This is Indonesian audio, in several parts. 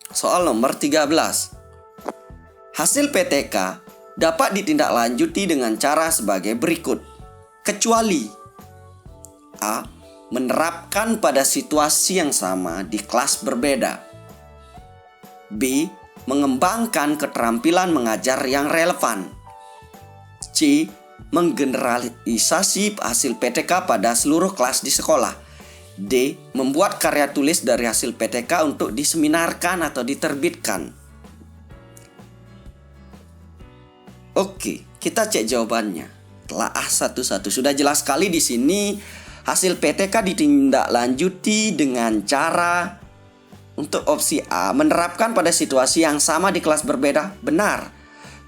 Soal nomor 13. Hasil PTK dapat ditindaklanjuti dengan cara sebagai berikut. Kecuali A. Menerapkan pada situasi yang sama di kelas berbeda. B. Mengembangkan keterampilan mengajar yang relevan. C. Menggeneralisasi hasil PTK pada seluruh kelas di sekolah. D. Membuat karya tulis dari hasil PTK untuk diseminarkan atau diterbitkan. Oke, kita cek jawabannya. Telaah satu-satu. Sudah jelas sekali di sini hasil PTK ditindaklanjuti dengan cara untuk opsi A, menerapkan pada situasi yang sama di kelas berbeda. Benar.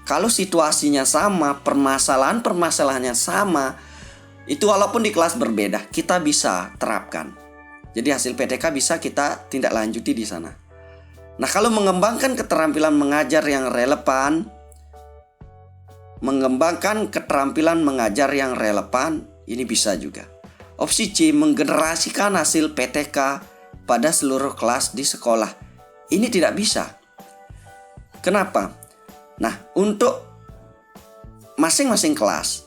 Kalau situasinya sama, permasalahannya sama, itu walaupun di kelas berbeda, kita bisa terapkan. Jadi hasil PTK bisa kita tindak lanjuti di sana. Nah, kalau mengembangkan keterampilan mengajar yang relevan, ini bisa juga. Opsi C, menggenerasikan hasil PTK pada seluruh kelas di sekolah. Ini tidak bisa. Kenapa? Nah, untuk masing-masing kelas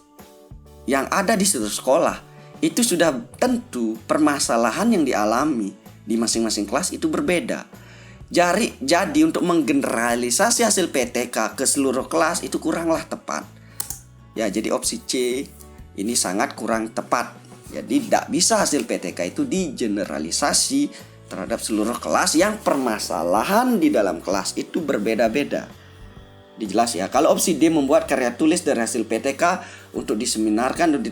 yang ada di seluruh sekolah, itu sudah tentu permasalahan yang dialami di masing-masing kelas itu berbeda. Jadi untuk menggeneralisasi hasil PTK ke seluruh kelas itu kuranglah tepat. Ya, jadi opsi C ini sangat kurang tepat. Jadi tidak bisa hasil PTK itu digeneralisasi terhadap seluruh kelas yang permasalahan di dalam kelas itu berbeda-beda. Dijelas ya. Kalau opsi D, membuat karya tulis dari hasil PTK untuk diseminarkan dan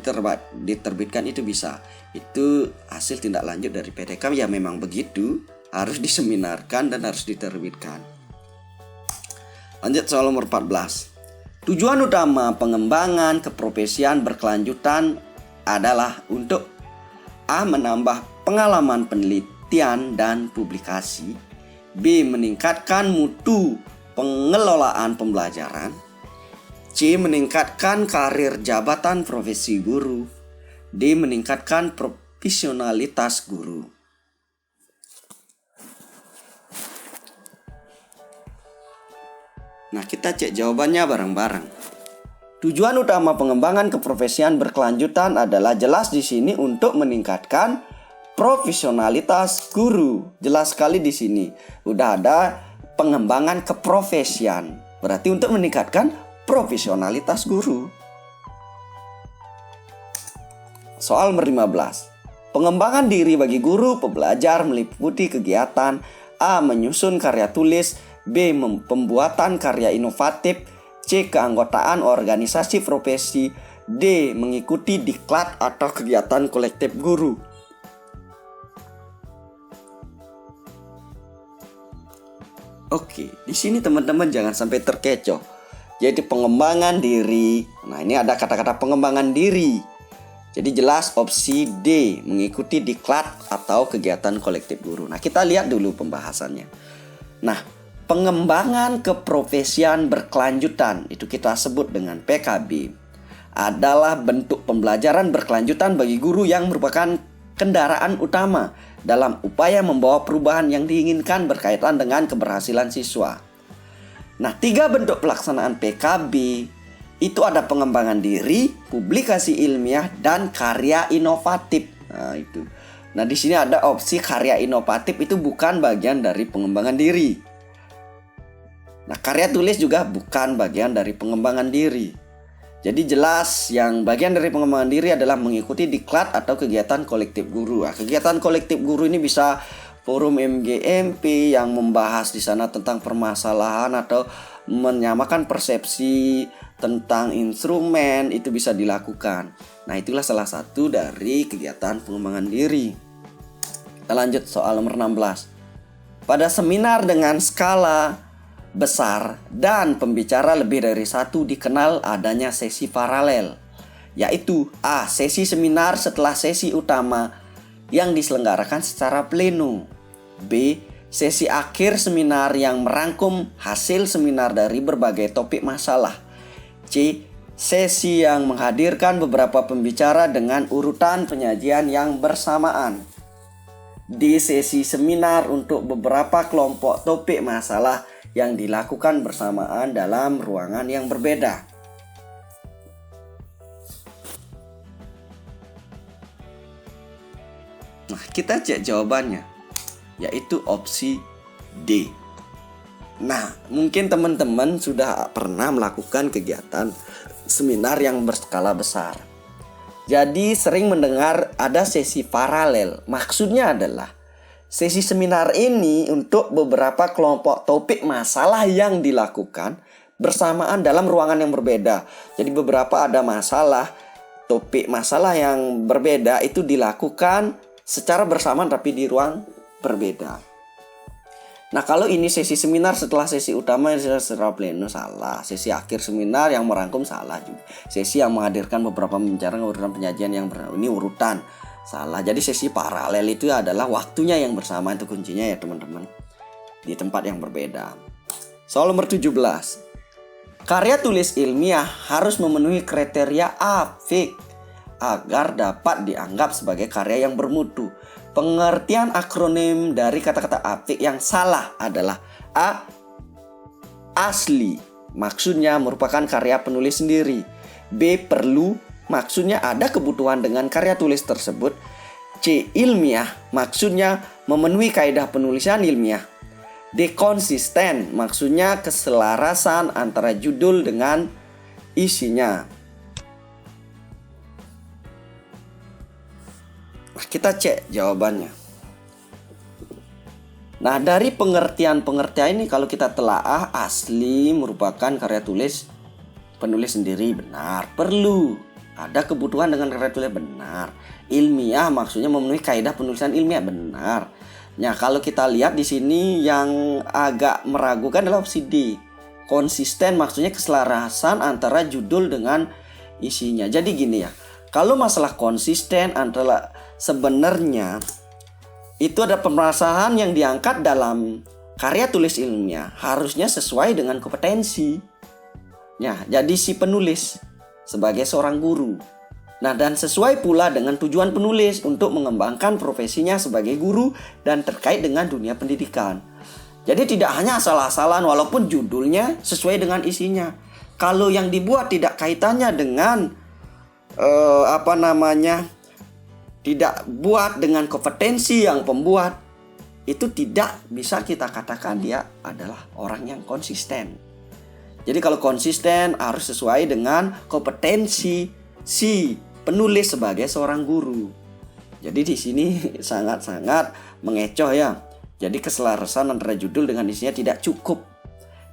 diterbitkan, itu bisa. Itu hasil tindak lanjut dari PTK, ya memang begitu. Harus diseminarkan dan harus diterbitkan. Lanjut soal nomor 14. Tujuan utama pengembangan keprofesian berkelanjutan adalah untuk A. Menambah pengalaman penelitian dan publikasi. B. Meningkatkan mutu pengelolaan pembelajaran. C. Meningkatkan karir jabatan profesi guru. D. Meningkatkan profesionalitas guru. Nah, kita cek jawabannya bareng-bareng. Tujuan utama pengembangan keprofesian berkelanjutan adalah jelas di sini untuk meningkatkan profesionalitas guru. Jelas sekali di sini. Udah ada pengembangan keprofesian. Berarti untuk meningkatkan profesionalitas guru. Soal nomor 15. Pengembangan diri bagi guru pembelajar meliputi kegiatan A. Menyusun karya tulis. B. Pembuatan karya inovatif. C. Keanggotaan organisasi profesi. D. Mengikuti diklat atau kegiatan kolektif guru. Oke, di sini teman-teman jangan sampai terkecoh. Jadi pengembangan diri. Nah, ini ada kata-kata pengembangan diri. Jadi jelas opsi D, mengikuti diklat atau kegiatan kolektif guru. Nah, kita lihat dulu pembahasannya. Nah, pengembangan keprofesian berkelanjutan, itu kita sebut dengan PKB, adalah bentuk pembelajaran berkelanjutan bagi guru yang merupakan kendaraan utama dalam upaya membawa perubahan yang diinginkan berkaitan dengan keberhasilan siswa. Nah, 3 bentuk pelaksanaan PKB itu ada pengembangan diri, publikasi ilmiah, dan karya inovatif. Nah, di sini ada opsi karya inovatif itu bukan bagian dari pengembangan diri. Nah, karya tulis juga bukan bagian dari pengembangan diri. Jadi jelas yang bagian dari pengembangan diri adalah mengikuti diklat atau kegiatan kolektif guru. Nah, kegiatan kolektif guru ini bisa forum MGMP yang membahas di sana tentang permasalahan atau menyamakan persepsi tentang instrumen, itu bisa dilakukan. Nah, itulah salah satu dari kegiatan pengembangan diri. Kita lanjut soal nomor 16. Pada seminar dengan skala besar dan pembicara lebih dari satu dikenal adanya sesi paralel, yaitu A. Sesi seminar setelah sesi utama yang diselenggarakan secara pleno. B. Sesi akhir seminar yang merangkum hasil seminar dari berbagai topik masalah. C. Sesi yang menghadirkan beberapa pembicara dengan urutan penyajian yang bersamaan. di sesi seminar untuk beberapa kelompok topik masalah yang dilakukan bersamaan dalam ruangan yang berbeda. Nah, kita cek jawabannya, yaitu opsi D. Nah, mungkin teman-teman sudah pernah melakukan kegiatan seminar yang berskala besar. Jadi sering mendengar ada sesi paralel. Maksudnya adalah sesi seminar ini untuk beberapa kelompok topik masalah yang dilakukan bersamaan dalam ruangan yang berbeda. Jadi beberapa ada masalah, topik masalah yang berbeda itu dilakukan secara bersamaan tapi di ruang berbeda. Nah, kalau ini sesi seminar setelah sesi utama secara pleno salah. Sesi akhir seminar yang merangkum salah juga. Sesi yang menghadirkan beberapa pembicaraan urutan penyajian yang ini urutan salah. Jadi sesi paralel itu adalah waktunya yang bersama, itu kuncinya ya teman-teman. Di tempat yang berbeda. Soal nomor 17. Karya tulis ilmiah harus memenuhi kriteria apik agar dapat dianggap sebagai karya yang bermutu. Pengertian akronim dari kata-kata apik yang salah adalah A. Asli, maksudnya merupakan karya penulis sendiri. B. Perlu, maksudnya ada kebutuhan dengan karya tulis tersebut. C. Ilmiah, maksudnya memenuhi kaidah penulisan ilmiah. D. Konsisten, maksudnya keselarasan antara judul dengan isinya. Nah, kita cek jawabannya. Nah, dari pengertian ini kalau kita telaah, asli merupakan karya tulis penulis sendiri, benar. Perlu, ada kebutuhan dengan karya tulis, benar. Ilmiah maksudnya memenuhi kaidah penulisan ilmiah, benar. Nah, kalau kita lihat di sini yang agak meragukan adalah opsi D. Konsisten maksudnya keselarasan antara judul dengan isinya. Jadi gini ya, kalau masalah konsisten antara sebenarnya itu ada permasalahan yang diangkat dalam karya tulis ilmiah harusnya sesuai dengan kompetensi. Ya, jadi si penulis sebagai seorang guru. Nah, dan sesuai pula dengan tujuan penulis untuk mengembangkan profesinya sebagai guru dan terkait dengan dunia pendidikan. Jadi tidak hanya asal-asalan walaupun judulnya sesuai dengan isinya. Kalau yang dibuat tidak kaitannya dengan tidak buat dengan kompetensi yang pembuat, itu tidak bisa kita katakan dia adalah orang yang konsisten. Jadi kalau konsisten harus sesuai dengan kompetensi si penulis sebagai seorang guru. Jadi di sini sangat-sangat mengecoh ya. Jadi keselarasan antara judul dengan isinya tidak cukup.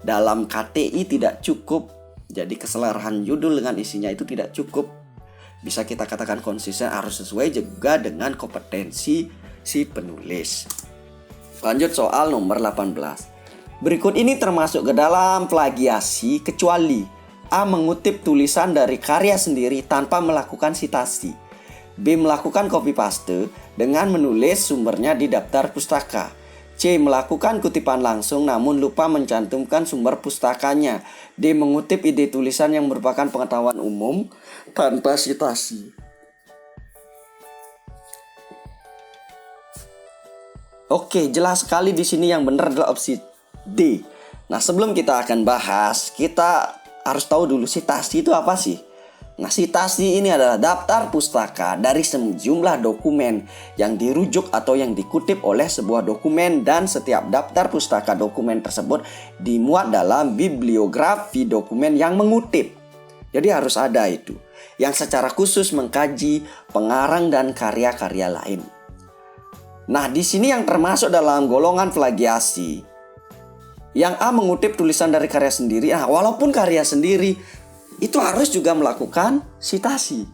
Dalam KTI tidak cukup. Jadi keselarasan judul dengan isinya itu tidak cukup. Bisa kita katakan konsisten harus sesuai juga dengan kompetensi si penulis. Lanjut soal nomor 18. Berikut ini termasuk ke dalam plagiasi kecuali A. Mengutip tulisan dari karya sendiri tanpa melakukan sitasi. B. Melakukan copy paste dengan menulis sumbernya di daftar pustaka. C. Melakukan kutipan langsung namun lupa mencantumkan sumber pustakanya. D. Mengutip ide tulisan yang merupakan pengetahuan umum tanpa sitasi. Oke, jelas sekali di sini yang benar adalah opsi D. Nah, sebelum kita akan bahas, kita harus tahu dulu sitasi itu apa sih? Nah, sitasi ini adalah daftar pustaka dari sejumlah dokumen yang dirujuk atau yang dikutip oleh sebuah dokumen, dan setiap daftar pustaka dokumen tersebut dimuat dalam bibliografi dokumen yang mengutip. Jadi harus ada itu, yang secara khusus mengkaji pengarang dan karya-karya lain. Nah, di sini yang termasuk dalam golongan plagiasi, yang A mengutip tulisan dari karya sendiri. Nah, walaupun karya sendiri, itu harus juga melakukan sitasi.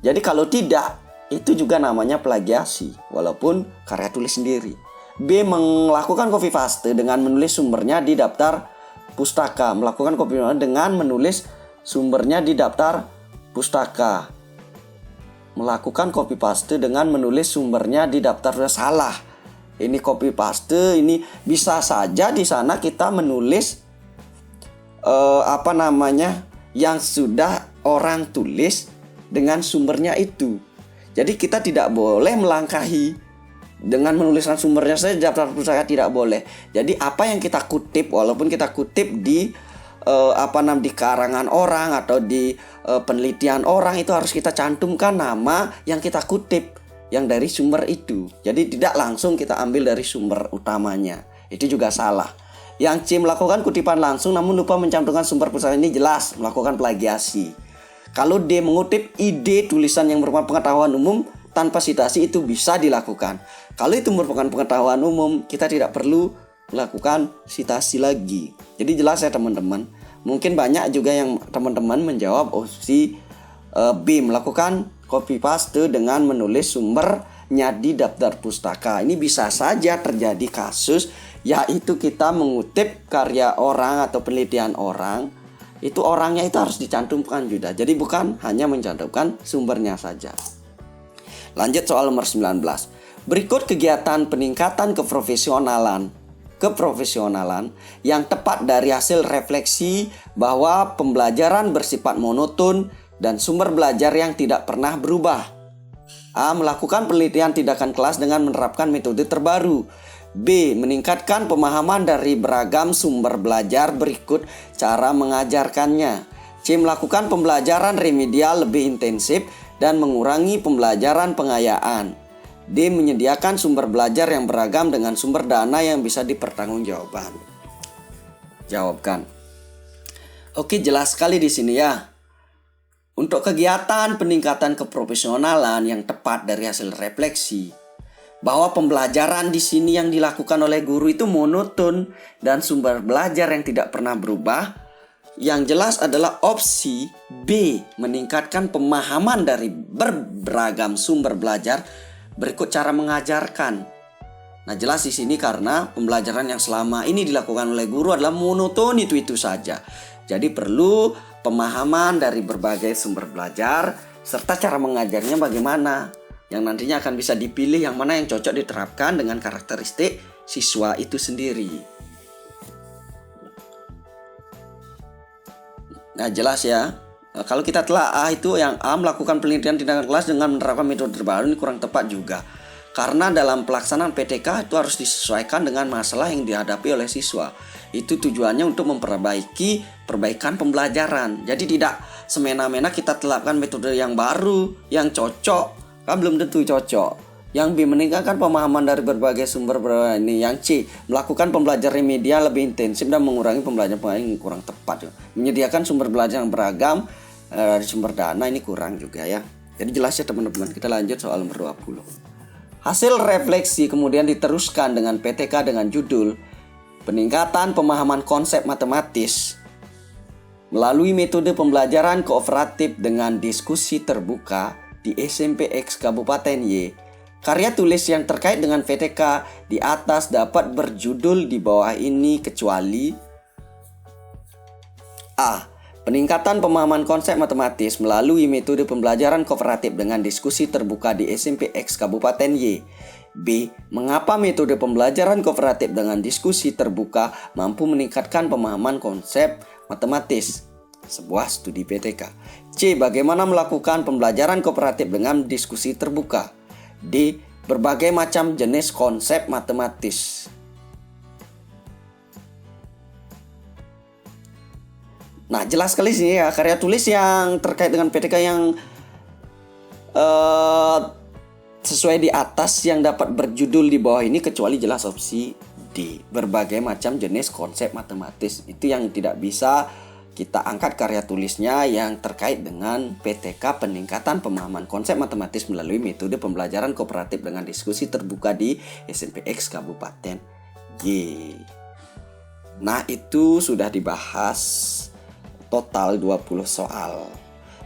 Jadi kalau tidak, itu juga namanya plagiasi walaupun karya tulis sendiri. B. Melakukan copy paste dengan menulis sumbernya di daftar pustaka. Melakukan copy paste dengan menulis sumbernya di daftar pustaka. Melakukan copy paste dengan menulis sumbernya di daftar pustaka. Salah. Ini copy paste, ini bisa saja di sana kita menulis yang sudah orang tulis dengan sumbernya itu. Jadi kita tidak boleh melangkahi dengan menuliskan sumbernya saja daftar pustaka tidak boleh. Jadi apa yang kita kutip, walaupun kita kutip di di karangan orang atau di penelitian orang, itu harus kita cantumkan nama yang kita kutip yang dari sumber itu. Jadi tidak langsung kita ambil dari sumber utamanya. Itu juga salah. Yang C melakukan kutipan langsung namun lupa mencantumkan sumber pustaka, ini jelas melakukan plagiasi. Kalau D mengutip ide tulisan yang merupakan pengetahuan umum tanpa sitasi, itu bisa dilakukan. Kalau itu merupakan pengetahuan umum, kita tidak perlu melakukan sitasi lagi. Jadi jelas ya teman-teman. Mungkin banyak juga yang teman-teman menjawab opsi B, melakukan copy paste dengan menulis sumbernya di daftar pustaka. Ini bisa saja terjadi kasus, yaitu kita mengutip karya orang atau penelitian orang, itu orangnya itu harus dicantumkan juga. Jadi bukan hanya mencantumkan sumbernya saja. Lanjut soal nomor 19. Berikut kegiatan peningkatan keprofesionalan yang tepat dari hasil refleksi bahwa pembelajaran bersifat monoton dan sumber belajar yang tidak pernah berubah. A. Melakukan penelitian tindakan kelas dengan menerapkan metode terbaru. B. Meningkatkan pemahaman dari beragam sumber belajar, berikut cara mengajarkannya. C. Melakukan pembelajaran remedial lebih intensif dan mengurangi pembelajaran pengayaan. D. Menyediakan sumber belajar yang beragam dengan sumber dana yang bisa dipertanggungjawabkan. Jawabkan. Oke, jelas sekali di sini ya. Untuk kegiatan peningkatan keprofesionalan yang tepat dari hasil refleksi, bahwa pembelajaran di sini yang dilakukan oleh guru itu monoton dan sumber belajar yang tidak pernah berubah, yang jelas adalah opsi B, meningkatkan pemahaman dari beragam sumber belajar, berikut cara mengajarkan. Nah, jelas di sini karena pembelajaran yang selama ini dilakukan oleh guru adalah monoton itu saja. Jadi perlu pemahaman dari berbagai sumber belajar serta cara mengajarnya bagaimana, yang nantinya akan bisa dipilih yang mana yang cocok diterapkan dengan karakteristik siswa itu sendiri. Nah, jelas ya. Kalau kita telah itu yang A, melakukan penelitian tindakan kelas dengan menerapkan metode terbaru, ini kurang tepat juga. Karena dalam pelaksanaan PTK itu harus disesuaikan dengan masalah yang dihadapi oleh siswa. Itu tujuannya untuk memperbaiki perbaikan pembelajaran. Jadi tidak semena-mena kita terapkan metode yang baru, yang cocok, kan belum tentu cocok. Yang B, meningkatkan pemahaman dari berbagai sumber ini. Yang C, melakukan pembelajaran remedial lebih intensif dan mengurangi pembelajaran yang kurang tepat. Menyediakan sumber belajar yang beragam dari sumber dana, ini kurang juga ya. Jadi jelas ya teman-teman. Kita lanjut soal nomor 20. Hasil refleksi kemudian diteruskan dengan PTK dengan judul peningkatan pemahaman konsep matematis melalui metode pembelajaran kooperatif dengan diskusi terbuka di SMP X Kabupaten Y. Karya tulis yang terkait dengan PTK di atas dapat berjudul di bawah ini kecuali A. Peningkatan pemahaman konsep matematis melalui metode pembelajaran kooperatif dengan diskusi terbuka di SMP X Kabupaten Y. B. Mengapa metode pembelajaran kooperatif dengan diskusi terbuka mampu meningkatkan pemahaman konsep matematis? Sebuah studi PTK. C. Bagaimana melakukan pembelajaran kooperatif dengan diskusi terbuka? D. Berbagai macam jenis konsep matematis. Nah, jelas sekali sih ya, karya tulis yang terkait dengan PTK yang sesuai di atas yang dapat berjudul di bawah ini kecuali jelas opsi D. Berbagai macam jenis konsep matematis. Itu yang tidak bisa kita angkat karya tulisnya yang terkait dengan PTK peningkatan pemahaman konsep matematis melalui metode pembelajaran kooperatif dengan diskusi terbuka di SMP X Kabupaten Y. Nah, itu sudah dibahas total 20 soal.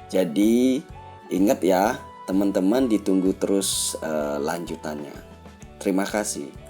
Jadi ingat ya teman-teman, ditunggu terus lanjutannya. Terima kasih.